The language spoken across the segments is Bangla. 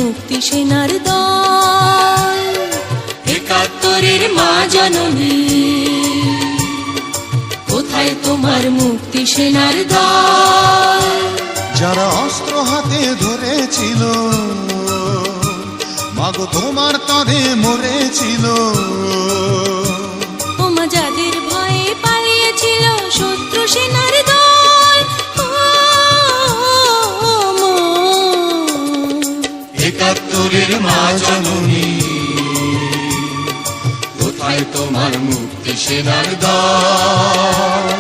মুক্তি সেনার দল। একাত্তরের মা জননী, কোথায় তোমার মুক্তি সেনার দল? যারা অস্ত্র হাতে ধরেছিল, মাগো তোমার তরে মরেছিল। ওমা যাদের ভয়ে পালিয়েছিল শত্রু সেনার দল। একাত্তরের মা জননী, কোথায় তোমার মুক্তি সেনার দল?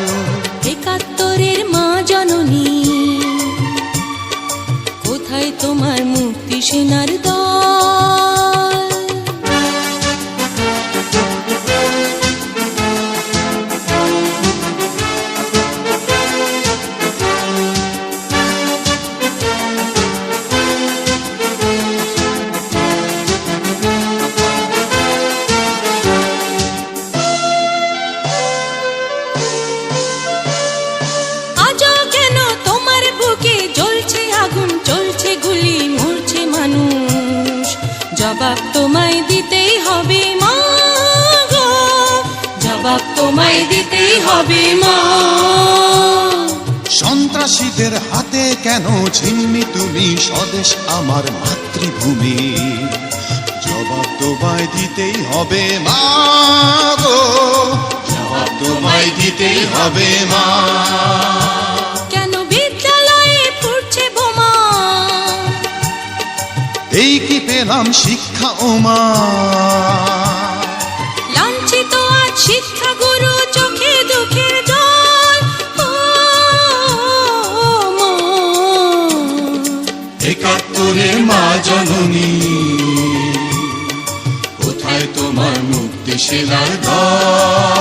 একাত্তরের মা জননী, কোথায় তোমার মুক্তি সেনার দল? আজও কেন তোমার বুকে জ্বলছে আগুন, চলছে গুলি, মরছে মানুষ? জবাব তোমায় দিতেই হবে মা গো, জবাব তোমায় দিতেই হবে মা। সন্ত্রাসীদের হাতে কেন ছিন্নি তুমি স্বদেশ আমার মাতৃভূমি? জবাব তোমায় দিতেই হবে মা গো, জবাব তোমায় দিতেই হবে মা। কেন বিদ্যালয়ে ফুটছে বোমা? এই কি পেলাম শিক্ষা ওমা? লাঞ্ছিত আজ শিক্ষা গুরু, চোখে দুঃখের জল। মা, একাত্তরের মা জননী, কোথায় তোমার মুক্তি সেনার দল?